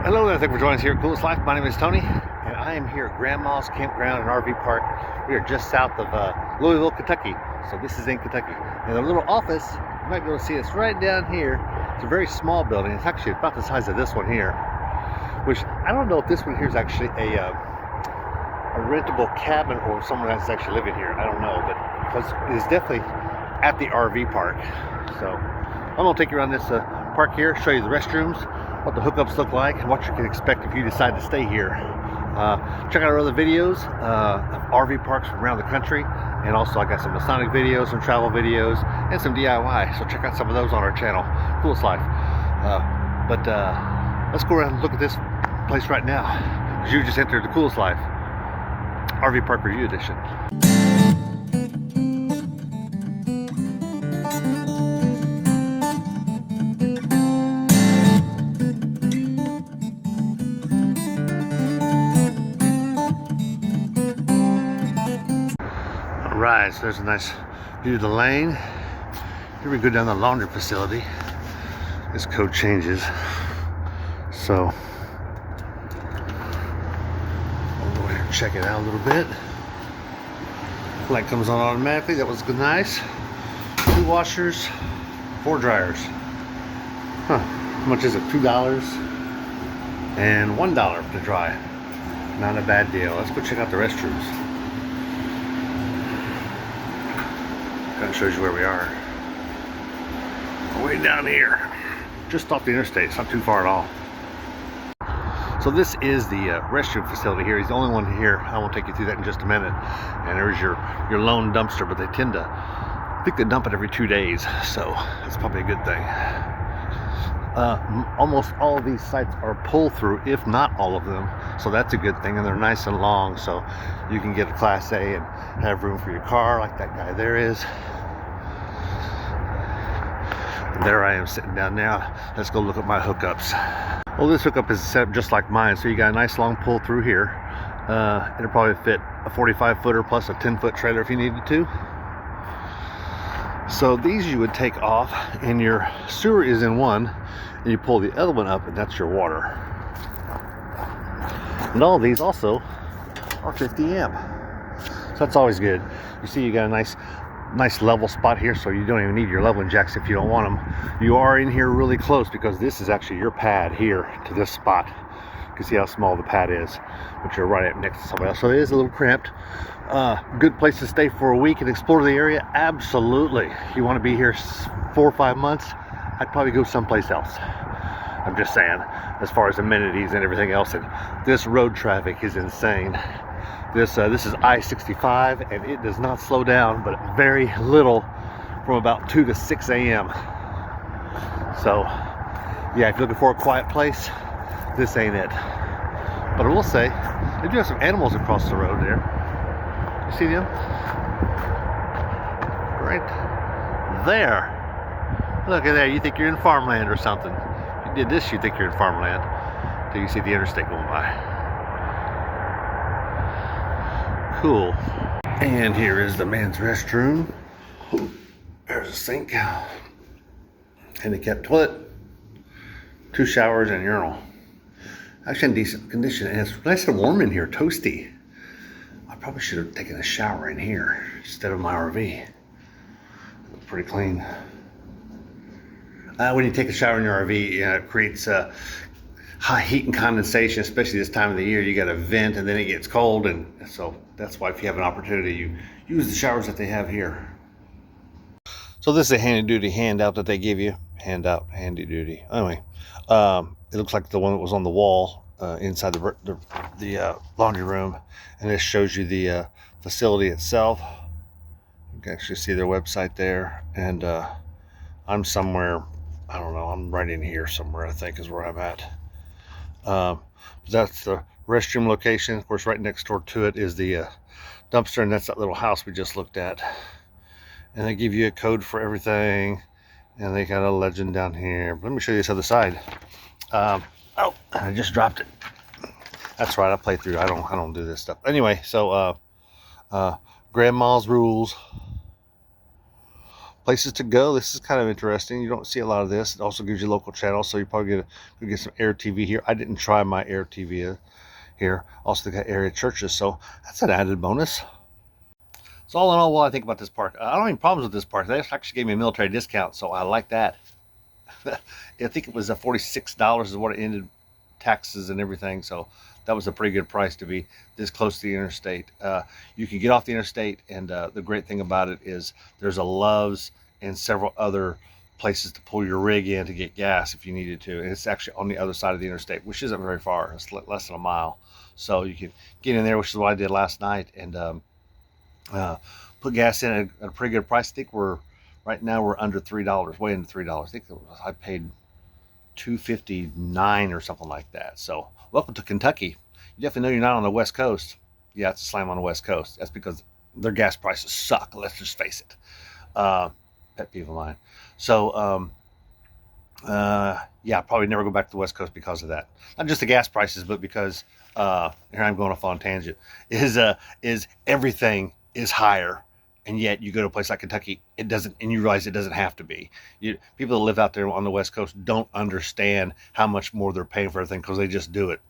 Hello there, thank you for joining us here at Coolest Life. My name is Tony, and I am here at Grandma's Campground and RV Park. We are just south of Louisville, Kentucky. So this is in Kentucky. And the little office, you might be able to see us right down here. It's a very small building. It's actually about the size of this one here. Which, I don't know if this one here is actually a rentable cabin or if someone that's actually living here. I don't know, but because it is definitely at the RV park. So I'm going to take you around this park here, show you the restrooms, what the hookups look like, and what you can expect if you decide to stay here. Check out our other videos of RV parks from around the country, and also I got some Masonic videos, some travel videos, and some DIY. So check out some of those on our channel, Coolest Life. Let's go around and look at this place right now, because you just entered the Coolest Life RV Park Review Edition. Alright, so there's a nice view of the lane. Here we go down the laundry facility. This code changes. So I'll go ahead and check it out a little bit. Light comes on automatically. That was nice. 2 washers, 4 dryers. Huh. How much is it? $2 and $1 to dry. Not a bad deal. Let's go check out the restrooms. Kind of shows you where we are. Way down here, just off the interstate. It's not too far at all. So this is the restroom facility here. He's the only one here. I won't take you through that in just a minute. And there's your lone dumpster, but they tend to, I think they dump it every 2 days, so that's probably a good thing. Almost all of these sites are pull through, if not all of them, so that's a good thing, and they're nice and long, so you can get a Class A and have room for your car like that guy there is. And there I am sitting down now. Let's go look at my hookups. Well, this hookup is set up just like mine, so you got a nice long pull through here. It'll probably fit a 45 footer plus a 10-foot trailer if you needed to. So these you would take off, and your sewer is in one, and you pull the other one up, and that's your water. And all of these also are 50 amp. So that's always good. You see you got a nice level spot here, so you don't even need your leveling jacks if you don't want them. You are in here really close because this is actually your pad here to this spot. You can see how small the pad is, but you're right up next to somebody else. So it is a little cramped. Good place to stay for a week and explore the area? Absolutely. You want to be here 4 or 5 months? I'd probably go someplace else. I'm just saying, as far as amenities and everything else, and this road traffic is insane. This is I-65, and it does not slow down, but very little from about 2 to 6 a.m. So, yeah, if you're looking for a quiet place, this ain't it. But I will say, they do have some animals across the road there. You see them? Right there. Look at that. You think you're in farmland or something. If you did this, you think you're in farmland. Till you see the interstate going by. Cool. And here is the men's restroom. There's a sink. Handicap toilet. 2 showers and urinal. Actually in decent condition. And it's nice and warm in here. Toasty. I probably should have taken a shower in here instead of my RV. It's pretty clean. When you take a shower in your RV, it creates high heat and condensation, especially this time of the year. You got a vent and then it gets cold, and so that's why if you have an opportunity, you use the showers that they have here. So this is a handy duty handout that they give you. Handout, handy duty. Anyway, it looks like the one that was on the wall inside the laundry room, and this shows you the facility itself. You can actually see their website there, and I'm somewhere, I don't know, I'm right in here somewhere, I think is where I'm at. That's the restroom location. Of course, right next door to it is the dumpster, and that's that little house we just looked at. And they give you a code for everything, and they got a legend down here. Let me show you this other side. Oh, I just dropped it. That's right, I play through. I don't do this stuff. Anyway, so grandma's rules. places to go. This is kind of interesting. You don't see a lot of this. It also gives you local channels, so you probably get some Air TV here. I didn't try my Air TV here. Also, they got area churches, so that's an added bonus. So all in all, what I think about this park, I don't have any problems with this park. They actually gave me a military discount, so I like that. I think it was $46 is what it ended, taxes and everything. So that was a pretty good price to be this close to the interstate. You can get off the interstate, and the great thing about it is there's a Love's and several other places to pull your rig in to get gas if you needed to. And it's actually on the other side of the interstate, which isn't very far. It's less than a mile. So you can get in there, which is what I did last night, and put gas in at a pretty good price. I think right now we're under $3, way under $3. I think I paid $2.59 or something like that. So welcome to Kentucky. You definitely know you're not on the West Coast. Yeah, it's a slam on the West Coast. That's because their gas prices suck. Let's just face it. Pet peeve of mine. So yeah, probably never go back to the West Coast because of that. Not just the gas prices, but because here I'm going off on a tangent. Is everything is higher, and yet you go to a place like Kentucky, it doesn't, and you realize it doesn't have to be. People that live out there on the West Coast don't understand how much more they're paying for everything because they just do it.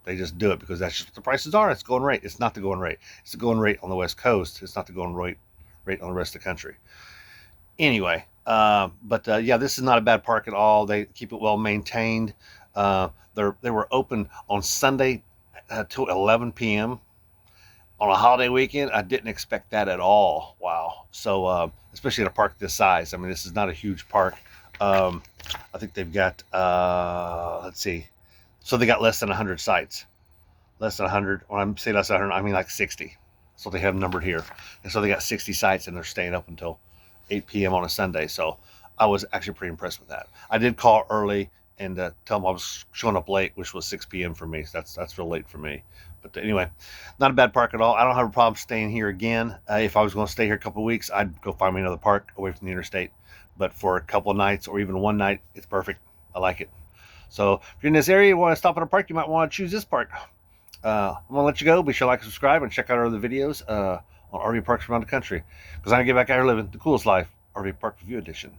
They just do it because that's just what the prices are. It's going rate. It's not the going rate. It's the going rate on the West Coast. It's not the going rate on the rest of the country. Anyway, yeah, this is not a bad park at all. They keep it well maintained. They were open on Sunday till 11 p.m. on a holiday weekend. I didn't expect that at all. Wow. So especially at a park this size. I mean, this is not a huge park. I think they've got let's see. So they got less than 100 sites. Less than 100. When I'm saying less than 100, I mean like 60. So they have numbered here. And so they got 60 sites, and they're staying up until 8 p.m. on a Sunday. So I was actually pretty impressed with that. I did call early and tell them I was showing up late, which was 6 p.m. for me. So that's real late for me. But anyway, not a bad park at all. I don't have a problem staying here again. If I was going to stay here a couple of weeks, I'd go find me another park away from the interstate. But for a couple of nights or even one night, it's perfect. I like it. So if you're in this area, you want to stop at a park, you might want to choose this park. I'm going to let you go. Be sure to like and subscribe and check out our other videos on RV parks around the country. Because I'm going to get back out here living the coolest life, RV Park Review Edition.